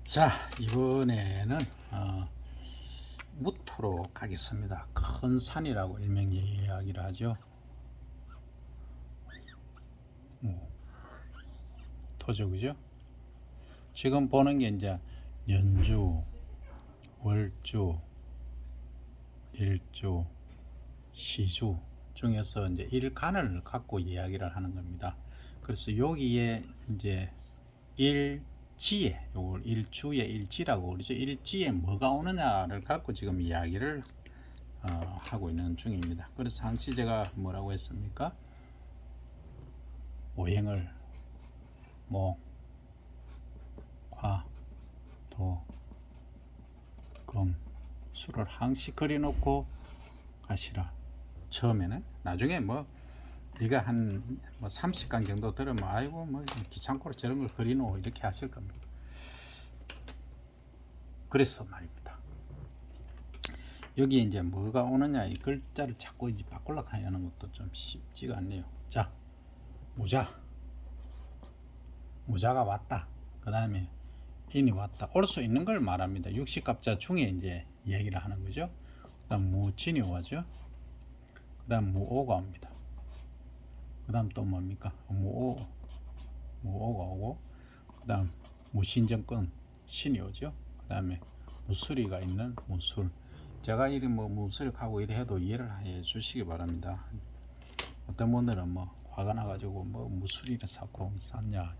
자, 이번에는 무토로 가겠습니다. 큰 산이라고 일명 이야기를 하죠. 토죠, 그죠? 지금 보는 게 이제 연주, 월주, 일주, 시주 중에서 이제 일간을 갖고 이야기를 하는 겁니다. 그래서 여기에 이제 일지에, 요걸 일주의 일지라고 그러죠. 일지에 뭐가 오느냐를 갖고 지금 이야기를 하고 있는 중입니다. 그래서 항시 제가 뭐라고 했습니까? 오행을 목, 화, 도, 금, 수를 항시 그려놓고 가시라. 처음에는 나중에 뭐 네가 한 뭐 30강 정도 들으면 아이고 뭐 귀찮고 저런 걸 그리노 이렇게 하실 겁니다. 그래서 말입니다. 여기 이제 뭐가 오느냐 이 글자를 자꾸 이제 바꾸려고 하는 것도 좀 쉽지가 않네요. 자, 무자가 왔다. 그 다음에 인이 왔다. 올 수 있는 걸 말합니다. 육식갑자 중에 이제 얘기를 하는 거죠. 그 다음 무진이 오죠. 그 다음 무오가 옵니다. 그 다음 또 뭡니까? 무오가 오고, 그 다음 무신정권 신이 오죠. 그 다음에 무술이가 있는 무술. 제가 이리 뭐 무술하고 이래 해도 이해를 해 주시기 바랍니다. 어떤 분들은 뭐 화가 나가지고 뭐 무술이를 사고 샀냐.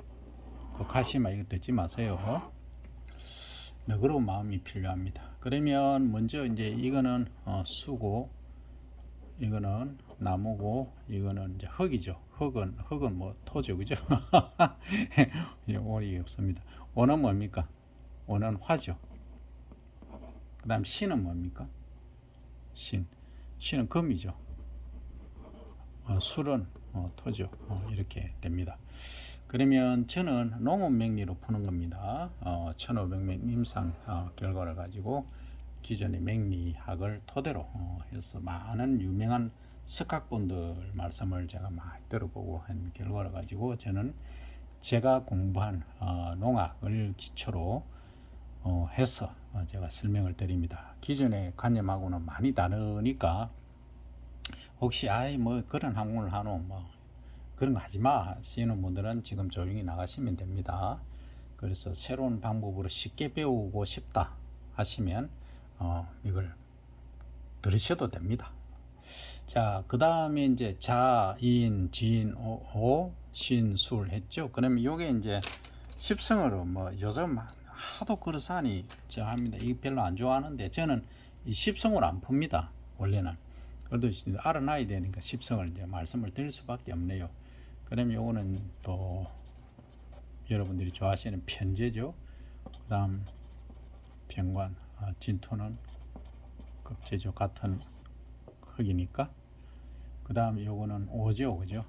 그 가시마 이거 듣지 마세요. 너그러운 마음이 필요합니다. 그러면 먼저 이제 이거는 수고, 이거는 나무고, 이거는 이제 흙이죠. 흙은 뭐 토죠, 그죠? 오리 없습니다. 오는 뭡니까? 오는 화죠. 그다음 신은 뭡니까? 신은 금이죠. 술은 토죠. 이렇게 됩니다. 그러면 저는 농업 명리로 푸는 겁니다. 1500명 임상 결과를 가지고 기존의 명리학을 토대로 해서 많은 유명한 석학분들 말씀을 제가 많이 들어보고 한 결과를 가지고 저는 제가 공부한 농학을 기초로 해서 제가 설명을 드립니다. 기존의 관념하고는 많이 다르니까 혹시 아이 뭐 그런 학문을 하노 뭐 그런 거 하지 마 하시는 분들은 지금 조용히 나가시면 됩니다. 그래서 새로운 방법으로 쉽게 배우고 싶다 하시면 이걸 들으셔도 됩니다. 자, 그 다음에 이제 자, 인, 진, 오, 신, 술 했죠. 그러면 이게 이제 십성으로 뭐 요즘 하도 그러사니 저 합니다. 이거 별로 안 좋아하는데 저는 이 십성으로 안 풉니다. 원래는. 그래도 알아놔야 되니까 십성을 이제 말씀을 드릴 수밖에 없네요. 그러면 요거는 또 여러분들이 좋아하시는 편제죠. 그 다음 병관, 진토는 급제죠. 같은 흙이니까. 그 다음 요거는 오죠, 그죠?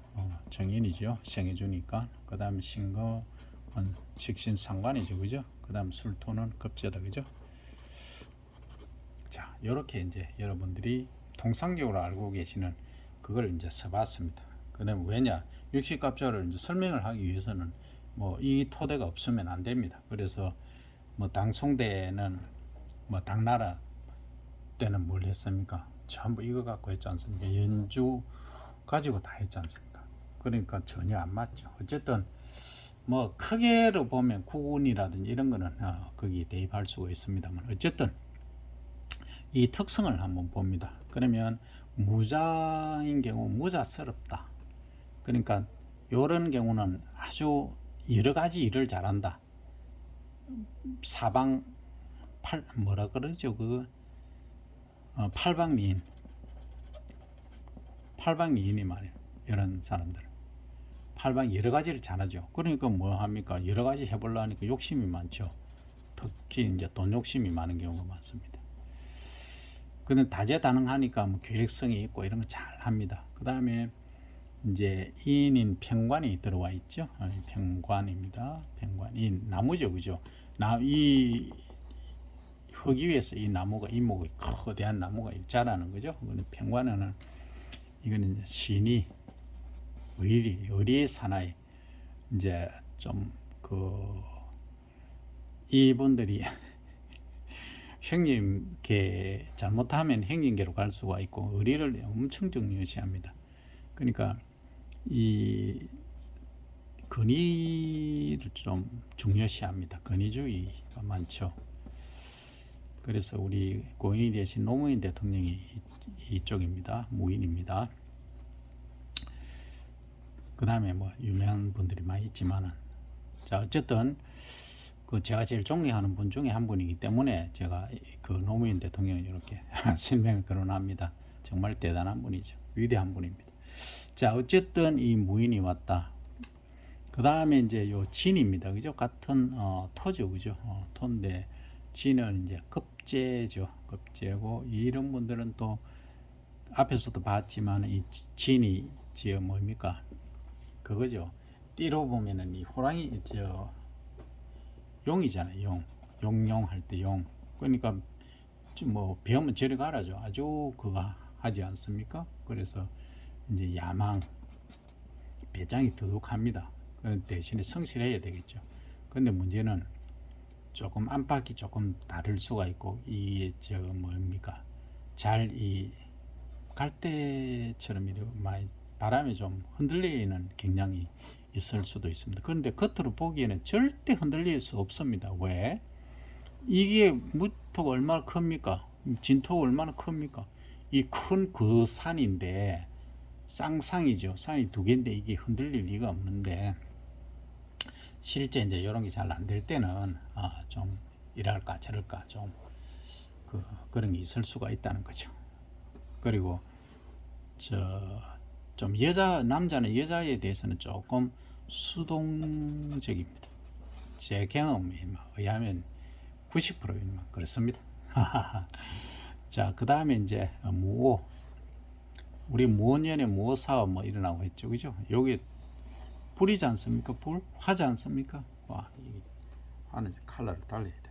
정인이죠. 정해주니까. 그 다음 신금은 식신상관이죠, 그죠? 그 다음 술토는 급제다, 그죠? 자, 요렇게 이제 여러분들이 통상적으로 알고 계시는 그걸 이제 써봤습니다. 그러면 왜냐? 육식갑자를 이제 설명을 하기 위해서는 뭐 이 토대가 없으면 안 됩니다. 그래서 뭐 당송대는 뭐 당나라 때는 뭘 했습니까? 전부 이거 갖고 했지 않습니까? 연주 가지고 다 했지 않습니까? 그러니까 전혀 안 맞죠. 어쨌든 뭐 크게로 보면 구군이라든지 이런 거는 거기 대입할 수가 있습니다만 어쨌든 이 특성을 한번 봅니다. 그러면 무자인 경우 무자스럽다. 그러니까 이런 경우는 아주 여러 가지 일을 잘한다. 사방 뭐라 그러죠? 그 팔방미인, 팔방미인이 말이에요. 이런 사람들. 팔방 여러 가지를 잘하죠. 그러니까 뭐 합니까? 여러 가지 해보려 하니까 욕심이 많죠. 특히 이제 돈 욕심이 많은 경우가 많습니다. 그는 다재다능하니까 뭐 계획성이 있고 이런 거 잘 합니다. 그 다음에 이제 인인 평관이 들어와 있죠. 평관입니다. 평관인 나무죠, 그죠? 이 흙 위에서 이 나무가 이목이 거대한 나무가 자라는 거죠. 그거는 평관은 이거는 신이 의리 사나이 이제 좀 그 이분들이 형님께 잘못하면 형님께로 갈 수가 있고 의리를 엄청 중요시합니다. 그러니까 이 권위를 좀 중요시합니다. 권위주의가 많죠. 그래서 우리 고인이 되신 노무현 대통령이 이쪽입니다. 무인입니다. 그 다음에 뭐 유명한 분들이 많이 있지만은, 자 어쨌든 그 제가 제일 존경하는 분 중에 한 분이기 때문에 제가 그 노무현 대통령을 이렇게 실명을 거론합니다. 정말 대단한 분이죠. 위대한 분입니다. 자 어쨌든 이 무인이 왔다. 그 다음에 이제 요 진입니다. 그죠? 같은 토죠. 그죠? 토인데 진은 이제 급제죠. 급제고 이런 분들은 또 앞에서도 봤지만 이 진이 지어 뭡니까? 그거죠. 띠로 보면은 이 호랑이 용이잖아요. 용용 할 때 용. 그러니까 뭐 배우면 저리 가라죠. 아주 그거 하지 않습니까? 그래서 이제 야망 배짱이 더욱합니다. 대신에 성실해야 되겠죠. 근데 문제는 조금 안팎이 조금 다를 수가 있고 이게 뭡니까? 잘 이 갈대처럼 이렇게 많이 바람에 좀 흔들리는 경향이 있을 수도 있습니다. 그런데 겉으로 보기에는 절대 흔들릴 수 없습니다. 왜? 이게 무토가 얼마나 큽니까? 진토가 얼마나 큽니까? 이 큰 그 산인데 쌍상이죠. 산이 두 개인데 이게 흔들릴 리가 없는데 실제 이제 이런 게 잘 안 될 때는 좀 이랄까 저랄까 좀 그런 게 있을 수가 있다는 거죠. 그리고 좀 남자는 여자에 대해서는 조금 수동적입니다. 제 경험에 의하면 90%는 그렇습니다. 자, 그 다음에 이제 무오. 우리 무오년에 무오사업 뭐 일어나고 했죠. 그죠? 여기 불이지 않습니까? 불? 화지 않습니까? 와, 이 화는 컬러를 달려야 돼.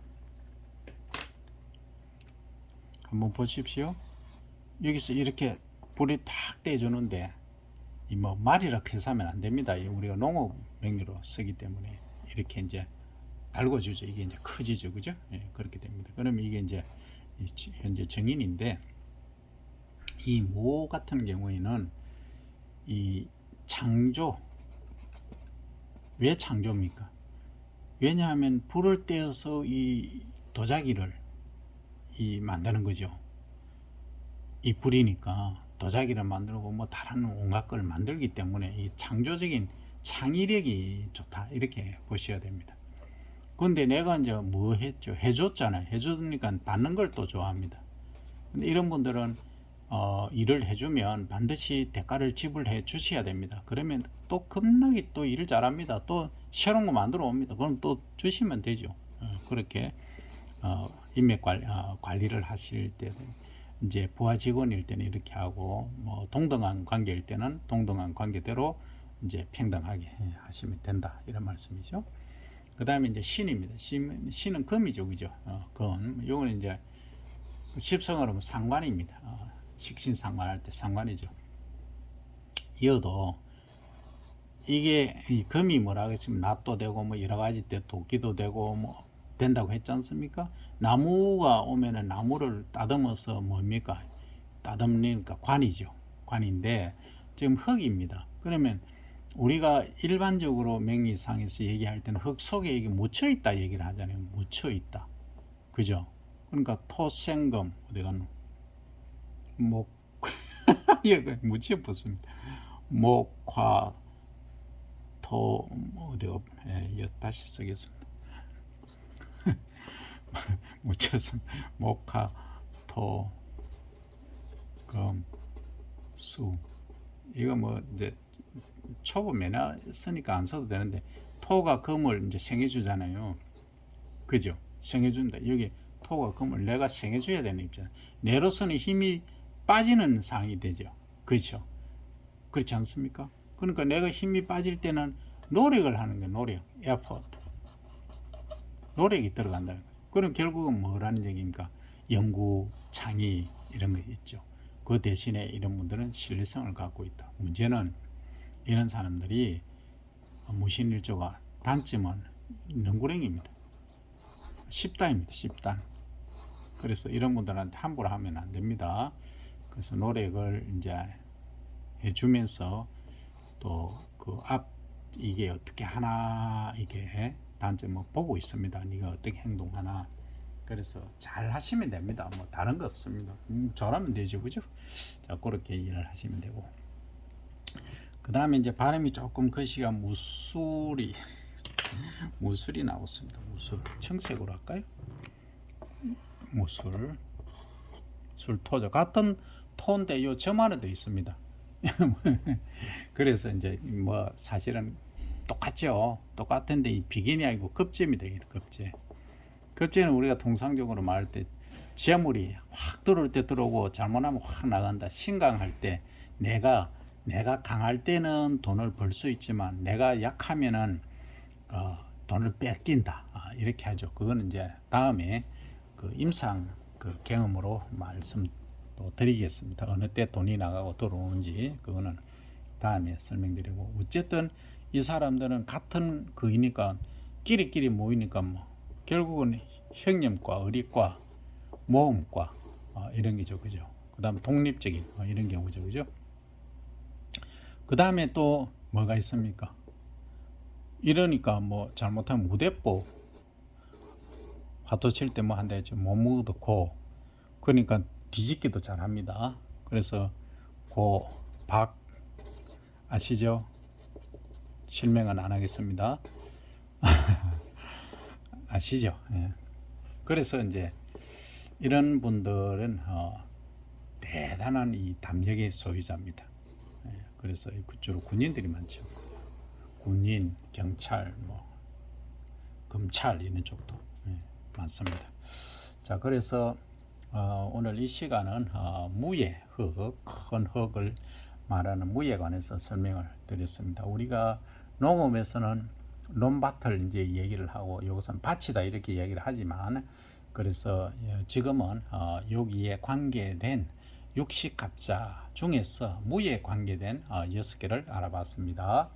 한번 보십시오. 여기서 이렇게 불이 탁 떼주는데 이 뭐 말이라 해서하면 안 됩니다. 우리가 농업 명료로 쓰기 때문에 이렇게 이제 달궈주죠. 이게 이제 커지죠, 그죠? 예, 그렇게 됩니다. 그러면 이게 이제 현재 정인인데 이 모 같은 경우에는 이 창조. 왜 창조입니까? 왜냐하면 불을 떼어서 이 도자기를 만드는 거죠. 이 불이니까 도자기를 만들고 뭐 다른 온갖 걸 만들기 때문에 이 창조적인 창의력이 좋다 이렇게 보셔야 됩니다. 근데 내가 이제 뭐 했죠? 해줬잖아요. 해주니까 받는 걸 또 좋아합니다. 근데 이런 분들은 일을 해주면 반드시 대가를 지불해 주셔야 됩니다. 그러면 또 겁나게 또 일을 잘합니다. 또 새로운 거 만들어 옵니다. 그럼 또 주시면 되죠. 그렇게 인맥 관리를 하실 때 이제 부하 직원일 때는 이렇게 하고 뭐 동등한 관계일 때는 동등한 관계대로 이제 평등하게 하시면 된다 이런 말씀이죠. 그 다음에 이제 신입니다. 신은 금이죠, 그죠? 금. 요거는 이제 십성으로 상관입니다. 식신상관할 때 상관이죠. 이어도 이게 이 금이 뭐라 그랬으면 낫도 되고 뭐 여러 가지 때 도끼도 되고 뭐 된다고 했지 않습니까? 나무가 오면은 나무를 따듬어서 뭡니까? 따듬으니까 관이죠. 관인데 지금 흙입니다. 그러면 우리가 일반적으로 명리상에서 얘기할 때는 흙 속에 이게 묻혀 있다 얘기를 하잖아요. 묻혀 있다. 그죠? 그러니까 토생금 어디 갔노? 목 여기 묻혀 붙습니다. 목화 토 어디가 다시 쓰겠습니다. 묻혀서 목화 토 금 수 이거 뭐 이제 초보 매나 쓰니까 안 써도 되는데 토가 금을 이제 생해주잖아요. 그죠? 생해준다. 여기 토가 금을 내가 생해줘야 되는 입장. 내로서는 힘이 빠지는 상황이 되죠. 그렇죠? 그렇지 않습니까? 그러니까 내가 힘이 빠질 때는 노력을 하는 거예요. 노력, effort. 노력이 들어간다는 거죠. 그럼 결국은 뭐라는 얘기입니까? 연구, 창의 이런 거 있죠. 그 대신에 이런 분들은 신뢰성을 갖고 있다. 문제는 이런 사람들이 무신일조가 단점은 능구렁입니다. 10단입니다. 10단. 그래서 이런 분들한테 함부로 하면 안 됩니다. 그래서 노력을 이제 해주면서 또 그 앞 이게 어떻게 하나 이게 단점을 보고 있습니다. 네가 어떻게 행동하나. 그래서 잘 하시면 됩니다. 뭐 다른 거 없습니다. 잘하면 되죠, 그죠? 자, 그렇게 일을 하시면 되고. 그 다음에 이제 발음이 조금 글씨가 무술이 나왔습니다. 무술 청색으로 할까요? 무술 술토죠. 같은 토인데 요 점하나 더 있습니다. 그래서 이제 뭐 사실은 똑같죠. 똑같은데 이 비긴이 아니고 급제입니다. 급제. 급제는 우리가 통상적으로 말할 때 지하물이 확 들어올 때 들어오고 잘못하면 확 나간다. 신강할 때 내가 강할 때는 돈을 벌 수 있지만 내가 약하면은 돈을 뺏긴다. 이렇게 하죠. 그거는 이제 다음에 그 임상 그 경험으로 말씀 또 드리겠습니다. 어느 때 돈이 나가고 들어오는지 그거는 다음에 설명드리고, 어쨌든 이 사람들은 같은 그이니까 끼리끼리 모이니까 뭐 결국은 형념과 의리과 모험과 이런 게죠, 그죠? 그 다음 독립적인 이런 경우죠, 그죠? 그 다음에 또 뭐가 있습니까? 이러니까 뭐 잘못하면 무대뽀 화토 칠 때 뭐 한다 했죠. 못 먹어도 고, 그러니까 뒤집기도 잘합니다. 그래서 고, 박 아시죠? 실명은 안 하겠습니다. 아시죠? 예. 그래서 이제 이런 분들은 대단한 이 담력의 소유자입니다. 예. 그래서 주로 군인들이 많죠. 군인, 경찰, 뭐 검찰 이런 쪽도 많습니다. 자, 그래서 오늘 이 시간은 무예, 흙, 큰 흙을 말하는 무예에 관해서 설명을 드렸습니다. 우리가 농업에서는 논밭을 이제 얘기를 하고 여기서는 밭이다 이렇게 얘기를 하지만, 그래서 지금은 여기에 관계된 육식갑자 중에서 무예에 관계된 6개를 알아봤습니다.